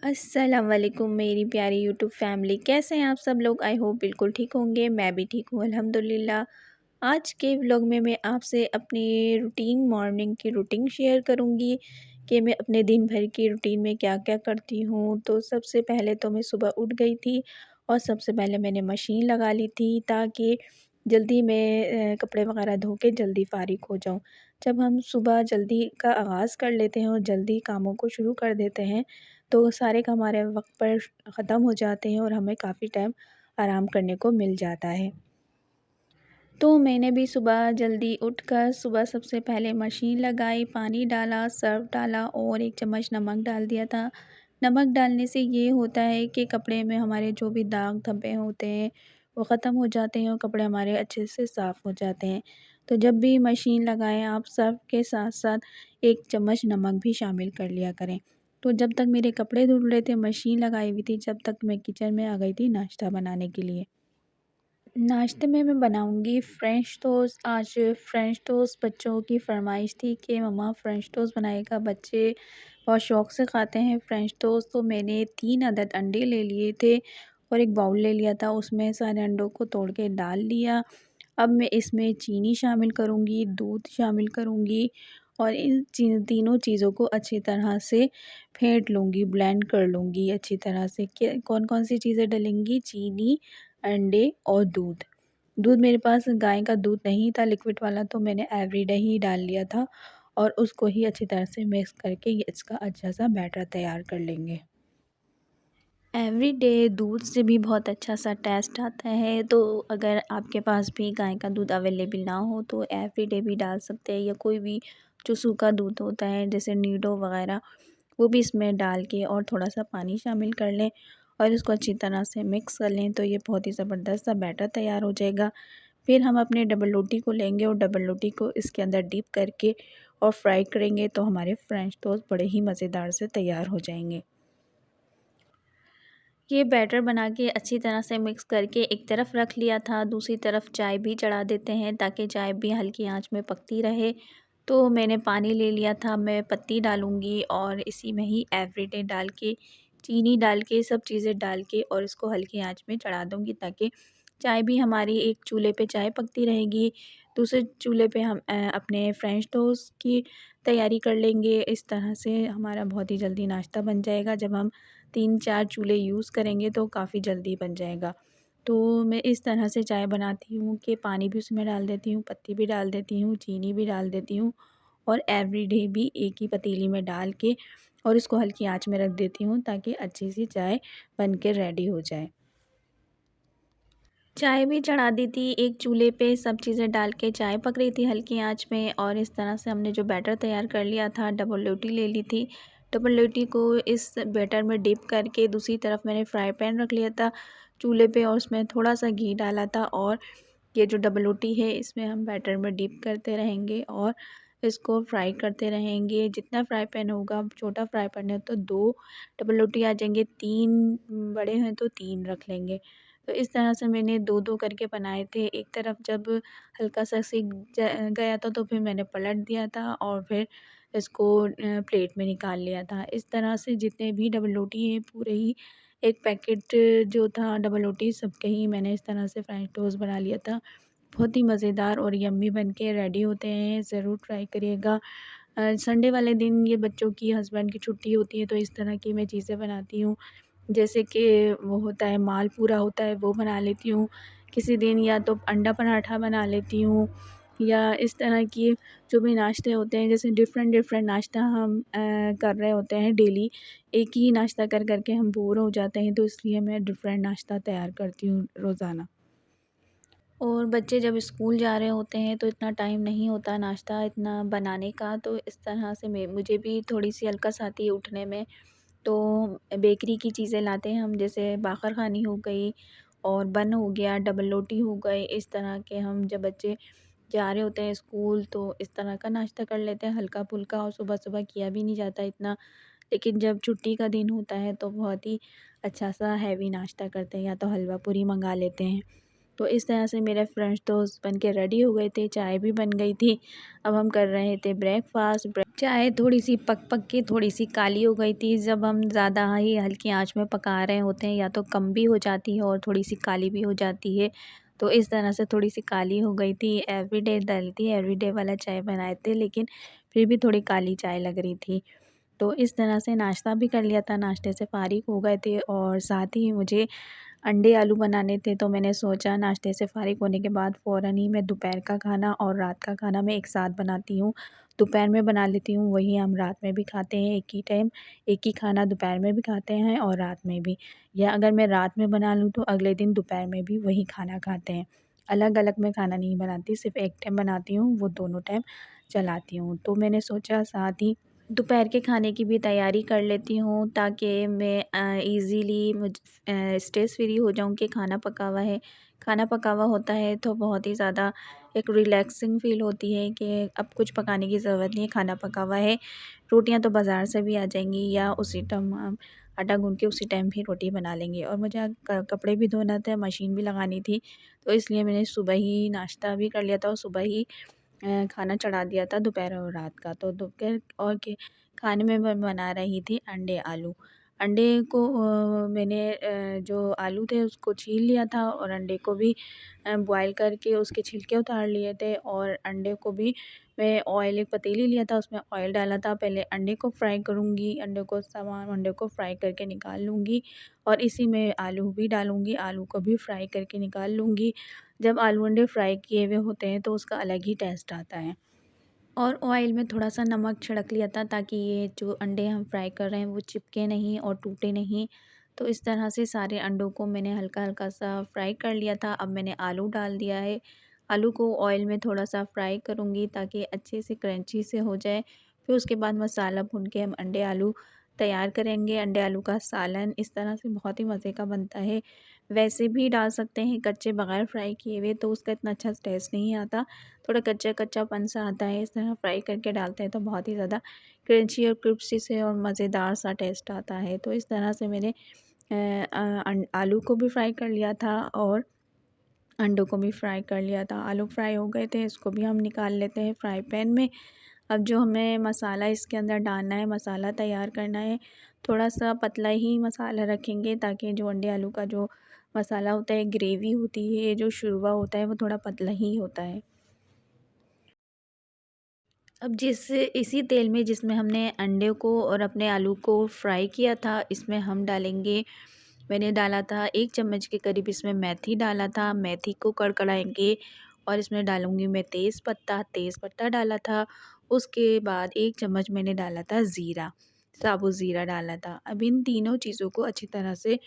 अस्सलाम वालेकुम मेरी प्यारी यूट्यूब फैमिली, कैसे हैं आप सब लोग। आई होप बिल्कुल ठीक होंगे। मैं भी ठीक हूँ अल्हम्दुलिल्लाह। आज के व्लॉग में मैं आपसे अपनी रूटीन मॉर्निंग की रूटीन शेयर करूँगी कि मैं अपने दिन भर की रूटीन में क्या क्या करती हूँ। तो सबसे पहले तो मैं सुबह उठ गई थी और सबसे पहले मैंने मशीन लगा ली थी ताकि जल्दी मैं कपड़े वगैरह धो के जल्दी फ़ारिग हो जाऊँ। जब हम सुबह जल्दी का आगाज़ कर लेते हैं और जल्दी कामों को शुरू कर देते हैं तो सारे काम हमारे वक्त पर ख़त्म हो जाते हैं और हमें काफ़ी टाइम आराम करने को मिल जाता है। तो मैंने भी सुबह जल्दी उठकर सुबह सबसे पहले मशीन लगाई, पानी डाला, सर्फ़ डाला और 1 चम्मच नमक डाल दिया था। नमक डालने से ये होता है कि कपड़े में हमारे जो भी दाग धब्बे होते हैं वो ख़त्म हो जाते हैं और कपड़े हमारे अच्छे से साफ़ हो जाते हैं। तो जब भी मशीन लगाएँ आप सर्फ़ के साथ-साथ 1 चम्मच नमक भी शामिल कर लिया करें। तो जब तक मेरे कपड़े धुल रहे थे, मशीन लगाई हुई थी, जब तक मैं किचन में आ गई थी नाश्ता बनाने के लिए। नाश्ते में मैं बनाऊँगी फ्रेंच टोस्ट। आज फ्रेंच टोस्ट बच्चों की फ़रमाइश थी कि मम्मा फ्रेंच टोस्ट बनाएगा। बच्चे बहुत शौक़ से खाते हैं फ्रेंच टोस्ट। तो मैंने 3 अदद अंडे ले लिए थे और एक बाउल ले लिया था, उसमें सारे अंडों को तोड़ के डाल लिया। अब मैं इसमें चीनी शामिल करूँगी, दूध शामिल करूँगी और इन तीनों चीज़ों को अच्छी तरह से फेंट लूँगी, ब्लेंड कर लूँगी अच्छी तरह से। कि कौन-कौन सी चीज़ें डलेंगी, चीनी, अंडे और दूध। दूध मेरे पास गाय का दूध नहीं था लिक्विड वाला, तो मैंने एवरीडे ही डाल लिया था और उसको ही अच्छी तरह से मिक्स करके ये इसका अच्छा सा बैटर तैयार कर लेंगे। एवरीडे दूध से भी बहुत अच्छा सा टेस्ट आता है, तो अगर आपके पास भी गाय का दूध अवेलेबल ना हो तो एवरीडे भी डाल सकते हैं या कोई भी जो सूखा दूध होता है जैसे नीडो वगैरह, वो भी इसमें डाल के और थोड़ा सा पानी शामिल कर लें और इसको अच्छी तरह से मिक्स कर लें तो ये बहुत ही ज़बरदस्त सा बैटर तैयार हो जाएगा। फिर हम अपने डबल रोटी को लेंगे और डबल रोटी को इसके अंदर डिप करके और फ्राई करेंगे तो हमारे फ्रेंच टोस्ट बड़े ही मज़ेदार से तैयार हो जाएंगे। ये बैटर बना के अच्छी तरह से मिक्स करके एक तरफ रख लिया था। दूसरी तरफ चाय भी चढ़ा देते हैं ताकि चाय भी हल्की आंच में पकती रहे। तो मैंने पानी ले लिया था, मैं पत्ती डालूँगी और इसी में ही एवरीडे डाल के, चीनी डाल के, सब चीज़ें डाल के और इसको हल्की आंच में चढ़ा दूँगी ताकि चाय भी हमारी एक चूल्हे पे चाय पकती रहेगी, दूसरे चूल्हे पे हम अपने फ्रेंच टोस्ट की तैयारी कर लेंगे। इस तरह से हमारा बहुत ही जल्दी नाश्ता बन जाएगा। जब हम 3-4 चूल्हे यूज़ करेंगे तो काफ़ी जल्दी बन जाएगा। तो मैं इस तरह से चाय बनाती हूँ कि पानी भी उसमें डाल देती हूँ, पत्ती भी डाल देती हूँ, चीनी भी डाल देती हूँ और एवरीडे भी एक ही पतीली में डाल के और इसको हल्की आंच में रख देती हूँ ताकि अच्छी सी चाय बन के रेडी हो जाए। चाय भी चढ़ा दी थी एक चूल्हे पे, सब चीज़ें डाल के चाय पक रही थी हल्की आंच में और इस तरह से हमने जो बैटर तैयार कर लिया था, डबल रोटी ले ली थी। डबल रोटी को इस बैटर में डिप करके दूसरी तरफ मैंने फ्राई पैन रख लिया था चूल्हे पे और उसमें थोड़ा-सा घी डाला था और ये जो डबल रोटी है इसमें हम बैटर में डिप करते रहेंगे और इसको फ्राई करते रहेंगे। जितना फ्राई पैन होगा, छोटा फ्राई पैन है तो 2 डबल रोटी आ जाएँगे, 3 बड़े हैं तो 3 रख लेंगे। तो इस तरह से मैंने 2-2 करके बनाए थे। एक तरफ जब हल्का-सा सिक गया था तो फिर मैंने पलट दिया था और फिर इसको प्लेट में निकाल लिया था। इस तरह से जितने भी डबल रोटी हैं पूरे ही एक पैकेट जो था डबल रोटी सबके ही मैंने इस तरह से फ्रेंच टोस्ट बना लिया था। बहुत ही मज़ेदार और यम्मी बन के रेडी होते हैं, ज़रूर ट्राई करिएगा। संडे वाले दिन ये बच्चों की, हस्बैंड की छुट्टी होती है तो इस तरह की मैं चीज़ें बनाती हूँ। जैसे कि वो होता है मालपूरा होता है वो बना लेती हूँ। किसी दिन या तो अंडा पराठा बना लेती हूँ या इस तरह की जो भी नाश्ते होते हैं जैसे डिफ़रेंट नाश्ता हम कर रहे होते हैं डेली। एक ही नाश्ता कर के हम बोर हो जाते हैं तो इसलिए मैं डिफ़रेंट नाश्ता तैयार करती हूँ रोज़ाना। और बच्चे जब स्कूल जा रहे होते हैं तो इतना टाइम नहीं होता नाश्ता इतना बनाने का, तो इस तरह से मुझे भी थोड़ी-सी हलकस आती है उठने में। तो बेकरी की चीज़ें लाते हैं हम, जैसे बाखर ख़ानी हो गई और बन हो गया, डबल रोटी हो गए। इस तरह के हम जब बच्चे जा रहे होते हैं स्कूल तो इस तरह का नाश्ता कर लेते हैं हल्का-फुल्का और सुबह-सुबह किया भी नहीं जाता इतना। लेकिन जब छुट्टी का दिन होता है तो बहुत ही अच्छा-सा हैवी नाश्ता करते हैं या तो हलवा पूरी मँगा लेते हैं। तो इस तरह से मेरे फ्रेंच टोस्ट बन के रेडी हो गए थे, चाय भी बन गई थी। अब हम कर रहे थे ब्रेकफ़ास्ट। चाय थोड़ी-सी पक-पक के थोड़ी-सी काली हो गई थी। जब हम ज़्यादा ही हल्की आँच में पका रहे होते हैं या तो कम भी हो जाती है और थोड़ी-सी काली भी हो जाती है। तो इस तरह से थोड़ी-सी काली हो गई थी। एवरीडे डलती है, एवरीडे वाला चाय बनाए थे, लेकिन फिर भी थोड़ी काली चाय लग रही थी। तो इस तरह से नाश्ता भी कर लिया था, नाश्ते से फ़ारिग हो गए थे और साथ ही मुझे अंडे आलू बनाने थे। तो मैंने सोचा नाश्ते से फ़ारिग होने के बाद फ़ौरन ही मैं दोपहर का खाना और रात का खाना मैं एक साथ बनाती हूँ। दोपहर में बना लेती हूँ, वही हम रात में भी खाते हैं, एक ही टाइम एक ही खाना दोपहर में भी खाते हैं और रात में भी। या अगर मैं रात में बना लूँ तो अगले दिन दोपहर में भी वही खाना खाते हैं। अलग-अलग मैं खाना नहीं बनाती, सिर्फ़ एक टाइम बनाती हूँ, वो दोनों टाइम चलाती हूँ। तो मैंने सोचा साथ ही दोपहर के खाने की भी तैयारी कर लेती हूँ, ताकि मैं ईज़िली स्ट्रेस फ्री हो जाऊँ कि खाना पका हुआ है। खाना पका हुआ होता है तो बहुत ही ज़्यादा एक रिलैक्सिंग फ़ील होती है कि अब कुछ पकाने की ज़रूरत नहीं है, खाना पका हुआ है। रोटियाँ तो बाज़ार से भी आ जाएँगी या उसी टाइम हम आटा गूँध के उसी टाइम भी रोटी बना लेंगे। और मुझे कपड़े भी धोना था, मशीन भी लगानी थी, तो इसलिए मैंने सुबह ही नाश्ता भी कर लिया था और सुबह ही खाना चढ़ा दिया था दोपहर और रात का। तो दोपहर और के खाने में मैं बना रही थी अंडे आलू। अंडे को मैंने जो आलू थे उसको छील लिया था और अंडे को भी बॉयल करके उसके छिलके उतार लिए थे। और अंडे को भी मैं ऑयल, एक पतीली लिया था, उसमें ऑयल डाला था। पहले अंडे को फ्राई करूँगी, अंडे को फ्राई करके निकाल लूँगी और इसी में आलू भी डालूँगी, आलू को भी फ्राई करके निकाल लूँगी। जब आलू अंडे फ्राई किए हुए होते हैं तो उसका अलग ही टेस्ट आता है। और ऑयल में थोड़ा-सा नमक छिड़क लिया था, ताकि ये जो अंडे हम फ्राई कर रहे हैं वो चिपके नहीं और टूटे नहीं। तो इस तरह से सारे अंडों को मैंने हल्का-हल्का सा फ्राई कर लिया था। अब मैंने आलू डाल दिया है। आलू को ऑयल में थोड़ा-सा फ्राई करूँगी ताकि अच्छे से क्रंची से हो जाए। फिर उसके बाद मसाला भून के हम अंडे आलू तैयार करेंगे। अंडे आलू का सालन इस तरह से बहुत ही मज़े का बनता है। वैसे भी डाल सकते हैं कच्चे बगैर फ्राई किए हुए, तो उसका इतना अच्छा टेस्ट नहीं आता। थोड़ा कच्चा-कच्चापन सा आता है, इस तरह फ्राई करके डालते हैं तो बहुत ही ज़्यादा क्रंची और क्रिस्पी से और मज़ेदार सा टेस्ट आता है। तो इस तरह से मैंने आलू को भी फ्राई कर लिया था और अंडों को भी फ्राई कर लिया था। आलू फ्राई हो गए थे, इसको भी हम निकाल लेते हैं फ्राई पैन में। अब जो हमें मसाला इसके अंदर डालना है, मसाला तैयार करना है, थोड़ा-सा पतला ही मसाला रखेंगे, ताकि जो अंडे आलू का जो मसाला होता है, ग्रेवी होती है, जो शुरवा होता है, वो थोड़ा पतला ही होता है। अब इसी तेल में जिसमें हमने अंडे को और अपने आलू को फ्राई किया था, इसमें हम डालेंगे, मैंने डाला था 1 चम्मच के करीब इसमें मेथी डाला था। मेथी को कड़कड़ाएँगे और इसमें डालूँगी मैं तेज़पत्ता डाला था। उसके बाद 1 चम्मच मैंने डाला था ज़ीरा, साबुत ज़ीरा डाला था। अब इन तीनों चीज़ों को अच्छी तरह से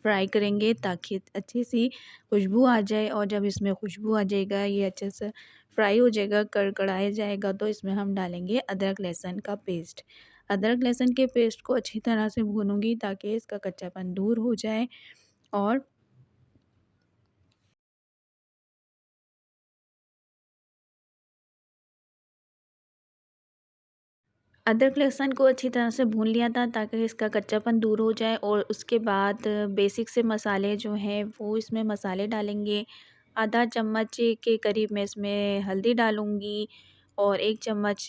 फ्राई करेंगे, ताकि अच्छी-सी खुशबू आ जाए। और जब इसमें खुशबू आ जाएगा, ये अच्छे से फ्राई हो जाएगा, कड़कड़ाया जाएगा, तो इसमें हम डालेंगे अदरक लहसुन का पेस्ट। अदरक लहसुन के पेस्ट को अच्छी तरह से भूनूँगी, ताकि इसका कच्चापन दूर हो जाए। और अदरक लहसुन को अच्छी तरह से भून लिया था, ताकि इसका कच्चापन दूर हो जाए। और उसके बाद बेसिक से मसाले जो हैं वो इसमें मसाले डालेंगे। आधा चम्मच के करीब मैं इसमें हल्दी डालूँगी और 1 चम्मच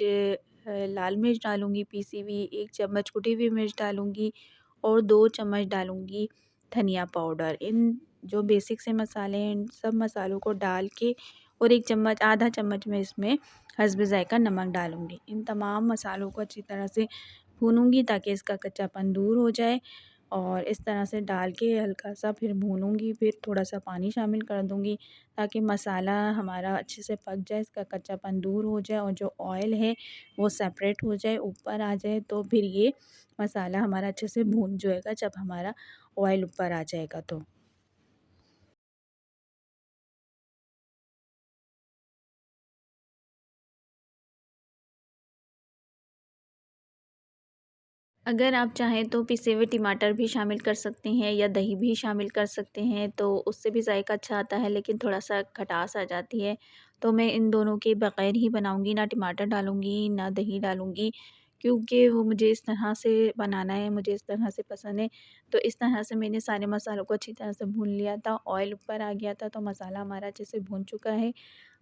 लाल मिर्च डालूँगी पीसी हुई, 1 चम्मच कुटी हुई मिर्च डालूँगी और 2 चम्मच डालूँगी धनिया पाउडर। इन जो बेसिक से मसाले हैं, इन सब मसालों को डाल के और 1 चम्मच, आधा चम्मच मैं इसमें हस्ब ज़ायक़ा नमक डालूँगी। इन तमाम मसालों को अच्छी तरह से भूनूँगी, ताकि इसका कच्चापन दूर हो जाए। और इस तरह से डाल के हल्का-सा फिर भूनूँगी, फिर थोड़ा-सा पानी शामिल कर दूँगी, ताकि मसाला हमारा अच्छे से पक जाए, इसका कच्चापन दूर हो जाए और जो ऑयल है वो सेपरेट हो जाए, ऊपर आ जाए। तो फिर ये मसाला हमारा अच्छे से भून जाएगा, जब हमारा ऑयल ऊपर आ जाएगा तो। अगर आप चाहें तो पिसे हुए टमाटर भी शामिल कर सकते हैं या दही भी शामिल कर सकते हैं, तो उससे भी ज़ायक़ा अच्छा आता है, लेकिन थोड़ा-सा खटास आ जाती है। तो मैं इन दोनों के बगैर ही बनाऊँगी, ना टमाटर डालूँगी, ना दही डालूँगी, क्योंकि वो मुझे इस तरह से बनाना है, मुझे इस तरह से पसंद है। तो इस तरह से मैंने सारे मसालों को अच्छी तरह से भून लिया था, ऑयल ऊपर आ गया था, तो मसाला हमारा अच्छे से भून चुका है।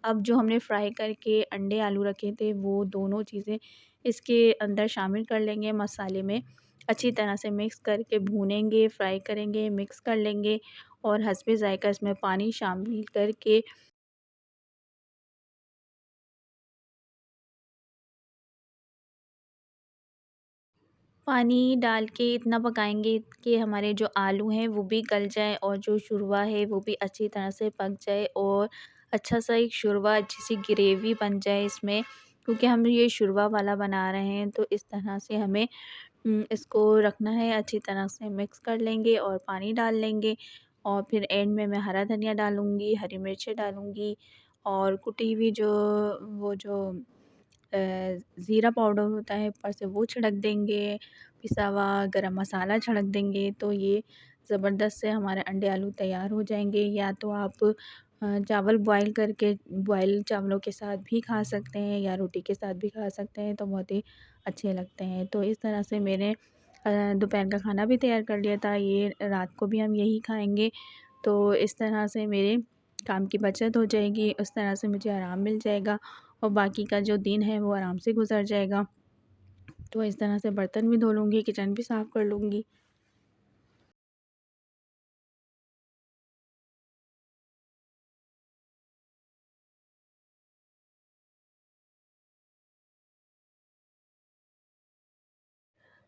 अब जो हमने फ्राई करके अंडे आलू रखे थे, वो दोनों चीज़ें इसके अंदर शामिल कर लेंगे मसाले में। अच्छी तरह से मिक्स करके भूनेंगे, फ्राई करेंगे, मिक्स कर लेंगे और हस्बे ज़ायक़ा इसमें पानी शामिल करके पानी डाल के इतना पकाएंगे कि हमारे जो आलू हैं वो भी गल जाए और जो शूरवा है वो भी अच्छी तरह से पक जाए और अच्छा सा एक शूरवा, अच्छी सी ग्रेवी बन जाए इसमें, क्योंकि हम ये शूरवा वाला बना रहे हैं। तो इस तरह से हमें इसको रखना है। अच्छी तरह से मिक्स कर लेंगे और पानी डाल लेंगे और फिर एंड में मैं हरा धनिया डालूँगी, हरी मिर्चें डालूँगी और कुटी हुई वो जो ज़ीरा पाउडर होता है ऊपर से वो छिड़क देंगे, पिसा हुआ गरम मसाला छिड़क देंगे। तो ये ज़बरदस्त से हमारे अंडे आलू तैयार हो जाएंगे। या तो आप चावल बॉयल करके बॉयल चावलों के साथ भी खा सकते हैं या रोटी के साथ भी खा सकते हैं, तो बहुत ही अच्छे लगते हैं। तो इस तरह से मैंने दोपहर का खाना भी तैयार कर लिया था, ये रात को भी हम यही खाएंगे। तो इस तरह से मेरे काम की बचत हो जाएगी, उस तरह से मुझे आराम मिल जाएगा और बाकी का जो दिन है वो आराम से गुज़र जाएगा। तो इस तरह से बर्तन भी धो लूँगी, किचन भी साफ़ कर लूँगी।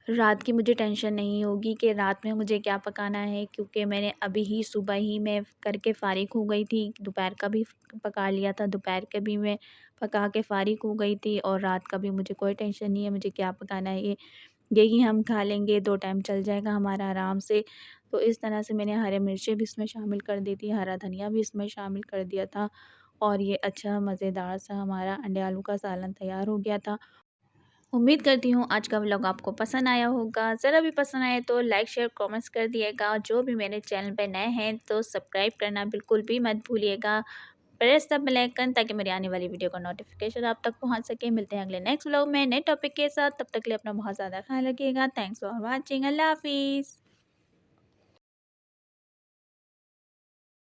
रात की मुझे टेंशन नहीं होगी कि रात में मुझे क्या पकाना है, क्योंकि मैंने अभी ही सुबह ही मैं करके फ़ारिग हो गई थी। दोपहर का भी पका लिया था, दोपहर के भी मैं पका के फ़ारिग हो गई थी और रात का भी मुझे कोई टेंशन नहीं है मुझे क्या पकाना है। ये यही हम खा लेंगे, 2 टाइम चल जाएगा हमारा आराम से। तो इस तरह से मैंने हरी मिर्चें भी इसमें शामिल कर दी थी, हरा धनिया भी इसमें शामिल कर दिया था और ये अच्छा मज़ेदार सा हमारा अंडे आलू का सालन तैयार हो गया था। उम्मीद करती हूँ आज का व्लॉग आपको पसंद आया होगा। ज़रा भी पसंद आए तो लाइक, शेयर, कमेंट्स कर दिएगा। और जो भी मेरे चैनल पे नए हैं तो सब्सक्राइब करना बिल्कुल भी मत भूलिएगा। प्रेस द बेल आइकन ताकि मेरी आने वाली वीडियो का नोटिफिकेशन आप तक पहुँच सके। मिलते हैं अगले नेक्स्ट व्लॉग में नए टॉपिक के साथ। तब तक के लिए अपना बहुत ज़्यादा ख्याल रखिएगा। Thanks for watching. अल्लाह हाफ़िज़।